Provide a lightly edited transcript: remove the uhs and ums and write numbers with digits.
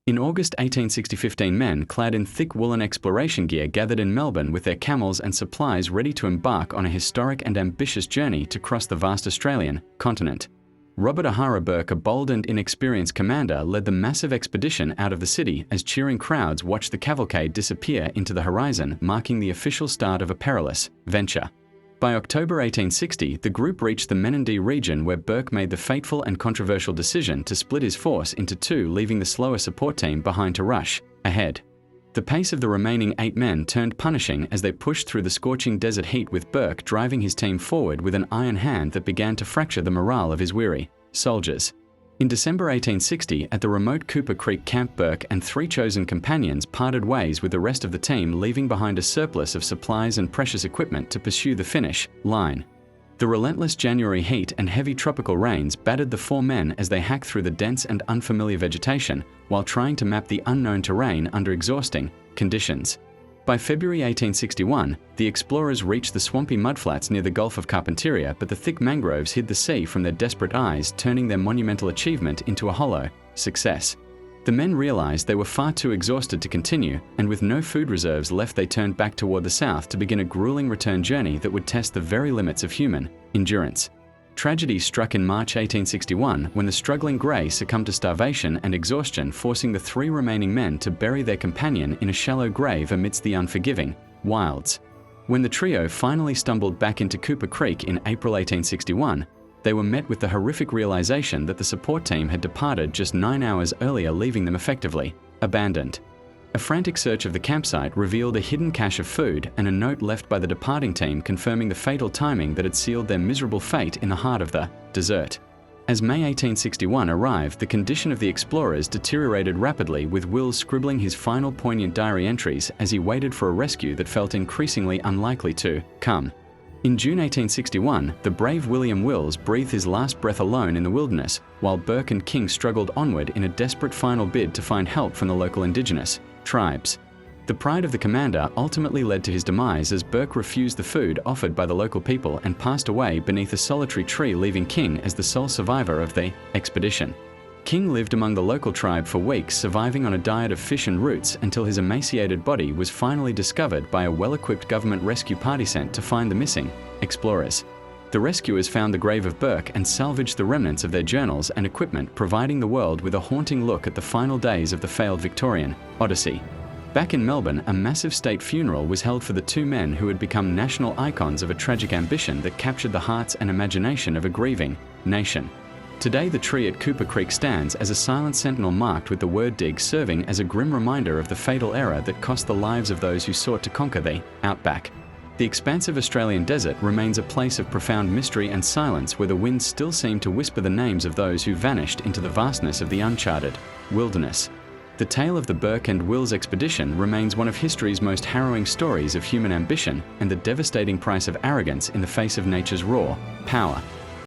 In August 1860, 15 men clad in thick woolen exploration gear gathered in Melbourne with their camels and supplies ready to embark on a historic and ambitious journey to cross the vast Australian continent. Robert O'Hara Burke, a bold and inexperienced commander, led the massive expedition out of the city as cheering crowds watched the cavalcade disappear into the horizon, marking the official start of a perilous venture. By October 1860, the group reached the Menindee region where Burke made the fateful and controversial decision to split his force into two, leaving the slower support team behind to rush ahead. The pace of the remaining 8 men turned punishing as they pushed through the scorching desert heat, with Burke driving his team forward with an iron hand that began to fracture the morale of his weary soldiers. In December 1860, at the remote Cooper Creek camp, Burke and 3 chosen companions parted ways with the rest of the team, leaving behind a surplus of supplies and precious equipment to pursue the finish line. The relentless January heat and heavy tropical rains battered the 4 men as they hacked through the dense and unfamiliar vegetation while trying to map the unknown terrain under exhausting conditions. By February 1861, the explorers reached the swampy mudflats near the Gulf of Carpentaria, but the thick mangroves hid the sea from their desperate eyes, turning their monumental achievement into a hollow success. The men realized they were far too exhausted to continue, and with no food reserves left, they turned back toward the south to begin a grueling return journey that would test the very limits of human endurance. Tragedy struck in March 1861 when the struggling Grey succumbed to starvation and exhaustion, forcing the 3 remaining men to bury their companion in a shallow grave amidst the unforgiving wilds. When the trio finally stumbled back into Cooper Creek in April 1861, they were met with the horrific realization that the support team had departed just 9 hours earlier, leaving them effectively abandoned. A frantic search of the campsite revealed a hidden cache of food and a note left by the departing team confirming the fatal timing that had sealed their miserable fate in the heart of the desert. As May 1861 arrived, the condition of the explorers deteriorated rapidly, with Wills scribbling his final poignant diary entries as he waited for a rescue that felt increasingly unlikely to come. In June 1861, the brave William Wills breathed his last breath alone in the wilderness, while Burke and King struggled onward in a desperate final bid to find help from the local indigenous tribes. The pride of the commander ultimately led to his demise as Burke refused the food offered by the local people and passed away beneath a solitary tree, leaving King as the sole survivor of the expedition. King lived among the local tribe for weeks, surviving on a diet of fish and roots until his emaciated body was finally discovered by a well-equipped government rescue party sent to find the missing explorers. The rescuers found the grave of Burke and salvaged the remnants of their journals and equipment, providing the world with a haunting look at the final days of the failed Victorian Odyssey. Back in Melbourne, a massive state funeral was held for the 2 men who had become national icons of a tragic ambition that captured the hearts and imagination of a grieving nation. Today, the tree at Cooper Creek stands as a silent sentinel marked with the word dig, serving as a grim reminder of the fatal error that cost the lives of those who sought to conquer the Outback. The expansive Australian desert remains a place of profound mystery and silence, where the winds still seem to whisper the names of those who vanished into the vastness of the uncharted wilderness. The tale of the Burke and Wills expedition remains one of history's most harrowing stories of human ambition and the devastating price of arrogance in the face of nature's raw power.